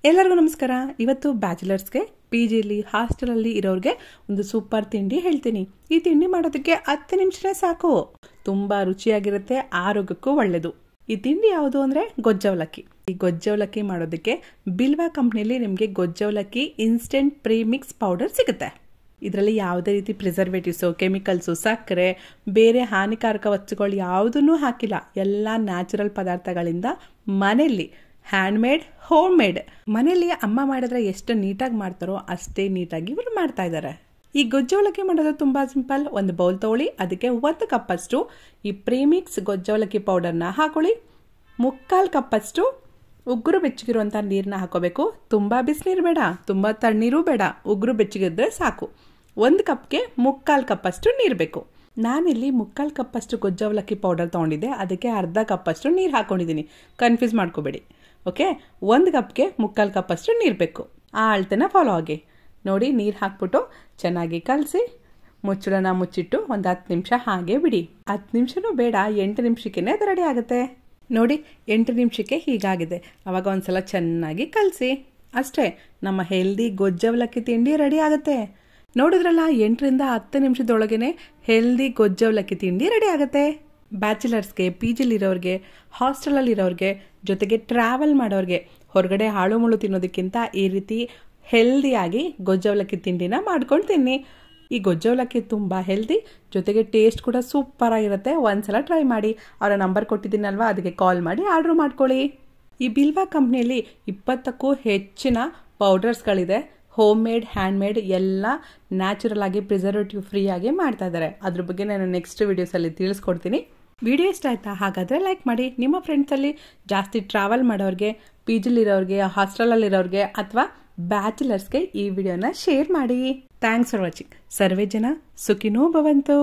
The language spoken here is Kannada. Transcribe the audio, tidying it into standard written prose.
ಎಲ್ಲರಿಗೂ ನಮಸ್ಕಾರ. ಇವತ್ತು ಬ್ಯಾಚುಲರ್ಸ್ಗೆ ಪಿಜಿಲಿ ಹಾಸ್ಟೆಲಲ್ಲಿ ಇರೋರಿಗೆ ಒಂದು ಸೂಪರ್ ತಿಂಡಿ ಹೇಳ್ತೀನಿ. ಈ ತಿಂಡಿ ಮಾಡೋದಕ್ಕೆ 10 ನಿಮಿಷನೇ ಸಾಕು. ತುಂಬಾ ರುಚಿಯಾಗಿರುತ್ತೆ, ಆರೋಗ್ಯಕ್ಕೂ ಒಳ್ಳೆಯದು. ಈ ತಿಂಡಿ ಯಾವುದು ಅಂದರೆ ಗೊಜ್ಜವಲಕ್ಕಿ. ಈ ಗೊಜ್ಜವಲಕ್ಕಿ ಮಾಡೋದಕ್ಕೆ ಬಿಲ್ವಾ ಕಂಪ್ನಿಯಲ್ಲಿ ನಿಮಗೆ ಗೊಜ್ಜವಲಕ್ಕಿ ಇನ್ಸ್ಟೆಂಟ್ ಪ್ರೀಮಿಕ್ಸ್ ಪೌಡರ್ ಸಿಗುತ್ತೆ. ಇದರಲ್ಲಿ ಯಾವುದೇ ರೀತಿ ಪ್ರಿಸರ್ವೇಟಿವ್ಸು, ಕೆಮಿಕಲ್ಸು, ಸಕ್ಕರೆ, ಬೇರೆ ಹಾನಿಕಾರಕ ವಸ್ತುಗಳು ಯಾವುದನ್ನೂ ಹಾಕಿಲ್ಲ. ಎಲ್ಲ ನ್ಯಾಚುರಲ್ ಪದಾರ್ಥಗಳಿಂದ ಮನೆಯಲ್ಲಿ ಹ್ಯಾಂಡ್ಮೇಡ್, ಹೋಮ್ ಮೇಡ್. ಮನೆಯಲ್ಲಿ ಅಮ್ಮ ಮಾಡಿದ್ರೆ ಎಷ್ಟು ನೀಟಾಗಿ ಮಾಡ್ತಾರೋ ಅಷ್ಟೇ ನೀಟಾಗಿ ಇವರು ಮಾಡ್ತಾ ಇದ್ದಾರೆ. ಈ ಗೊಜ್ಜವಲಕ್ಕಿ ಮಾಡೋದು ತುಂಬ ಸಿಂಪಲ್. ಒಂದು ಬೌಲ್ ತೊಗೊಳ್ಳಿ, ಅದಕ್ಕೆ 1 ಕಪ್ಪಷ್ಟು ಈ ಪ್ರೀಮಿಕ್ಸ್ ಗೊಜ್ಜವಲಕ್ಕಿ ಪೌಡರ್ನ ಹಾಕೊಳ್ಳಿ. 3/4 ಕಪ್ಪಷ್ಟು ಉಗುರು ಬೆಚ್ಚಗಿರುವಂಥ ನೀರನ್ನ ಹಾಕೋಬೇಕು. ತುಂಬ ಬಿಸಿನೀರು ಬೇಡ, ತುಂಬ ತಣ್ಣೀರು ಬೇಡ, ಉಗುರು ಬೆಚ್ಚಗಿದ್ರೆ ಸಾಕು. 1 ಕಪ್ಗೆ 3/4 ಕಪ್ಪಷ್ಟು ನೀರು ಬೇಕು. ನಾನಿಲ್ಲಿ 3/4 ಕಪ್ಪಷ್ಟು ಗೊಜ್ಜವಲಕ್ಕಿ ಪೌಡರ್ ತೊಗೊಂಡಿದ್ದೆ, ಅದಕ್ಕೆ ಅರ್ಧ ಕಪ್ಪಷ್ಟು ನೀರು ಹಾಕ್ಕೊಂಡಿದ್ದೀನಿ. ಕನ್ಫ್ಯೂಸ್ ಮಾಡ್ಕೋಬೇಡಿ. ಓಕೆ, 1 ಕಪ್ಗೆ 3/4 ಕಪ್ಪಷ್ಟು ನೀರು ಬೇಕು. ಆ ಅಳತೆನ ಫಾಲೋ ಆಗಿ. ನೋಡಿ, ನೀರು ಹಾಕ್ಬಿಟ್ಟು ಚೆನ್ನಾಗಿ ಕಲಸಿ ಮುಚ್ಚಳನ ಮುಚ್ಚಿಟ್ಟು ಒಂದು 10 ನಿಮಿಷ ಹಾಗೆ ಬಿಡಿ. 10 ನಿಮಿಷನೂ ಬೇಡ, 8 ನಿಮಿಷಕ್ಕೇ ಅದು ರೆಡಿ ಆಗುತ್ತೆ. ನೋಡಿ, 8 ನಿಮಿಷಕ್ಕೆ ಹೀಗಾಗಿದೆ. ಆವಾಗ ಒಂದ್ಸಲ ಚೆನ್ನಾಗಿ ಕಲಸಿ. ಅಷ್ಟೇ, ನಮ್ಮ ಹೆಲ್ದಿ ಗೊಜ್ಜವಲಕ್ಕಿ ತಿಂಡಿ ರೆಡಿ ಆಗುತ್ತೆ. ನೋಡಿದ್ರಲ್ಲ, 8ರಿಂದ 10 ನಿಮಿಷದೊಳಗೇನೆ ಹೆಲ್ದಿ ಗೊಜ್ಜವಲಕ್ಕಿ ತಿಂಡಿ ರೆಡಿ ಆಗುತ್ತೆ. ಬ್ಯಾಚುಲರ್ಸ್ಗೆ, ಪಿ ಜಿಲಿರೋರಿಗೆ, ಹಾಸ್ಟೆಲಲ್ಲಿರೋರಿಗೆ, ಜೊತೆಗೆ ಟ್ರಾವೆಲ್ ಮಾಡೋರಿಗೆ, ಹೊರಗಡೆ ಹಾಳು ಮುಳು ತಿನ್ನೋದಕ್ಕಿಂತ ಈ ರೀತಿ ಹೆಲ್ದಿಯಾಗಿ ಗೊಜ್ಜವಲಕ್ಕಿ ತಿಂಡಿನ ಮಾಡ್ಕೊಂಡು ತಿನ್ನಿ. ಈ ಗೊಜ್ಜವಲಕ್ಕಿ ತುಂಬ ಹೆಲ್ದಿ, ಜೊತೆಗೆ ಟೇಸ್ಟ್ ಕೂಡ ಸೂಪರ್ ಆಗಿರುತ್ತೆ. ಒಂದ್ಸಲ ಟ್ರೈ ಮಾಡಿ. ಅವರ ನಂಬರ್ ಕೊಟ್ಟಿದ್ದೀನಲ್ವಾ, ಅದಕ್ಕೆ ಕಾಲ್ ಮಾಡಿ ಆರ್ಡ್ರ್ ಮಾಡ್ಕೊಳ್ಳಿ. ಈ ಬಿಲ್ವಾ ಕಂಪ್ನಿಯಲ್ಲಿ 20ಕ್ಕೂ ಹೆಚ್ಚಿನ ಪೌಡರ್ಸ್ಗಳಿದೆ. ಹೋಮ್ ಮೇಡ್, ಹ್ಯಾಂಡ್ ಮೇಡ್, ಎಲ್ಲ ನ್ಯಾಚುರಲ್ ಆಗಿ ಪ್ರಿಸರ್ವೇಟಿವ್ ಫ್ರೀ ಆಗಿ ಮಾಡ್ತಾ ಇದ್ದಾರೆ. ಅದ್ರ ಬಗ್ಗೆ ನಾನು ನೆಕ್ಸ್ಟ್ ವಿಡಿಯೋಸಲ್ಲಿ ತಿಳಿಸ್ಕೊಡ್ತೀನಿ. ವಿಡಿಯೋ ಇಷ್ಟ ಆಯ್ತಾ? ಹಾಗಾದರೆ ಲೈಕ್ ಮಾಡಿ. ನಿಮ್ಮ ಫ್ರೆಂಡ್ಸಲ್ಲಿ ಜಾಸ್ತಿ ಟ್ರಾವೆಲ್ ಮಾಡೋರಿಗೆ, ಪಿ ಜಿಲಿರೋರಿಗೆ, ಹಾಸ್ಟೆಲಲ್ಲಿರೋರಿಗೆ ಅಥವಾ ಬ್ಯಾಚುಲರ್ಸ್ಗೆ ಈ ವಿಡಿಯೋನ ಶೇರ್ ಮಾಡಿ. Thanks for watching. ಸರ್ವೇ ಜನ ಸುಖಿನೋ ಭವಂತು.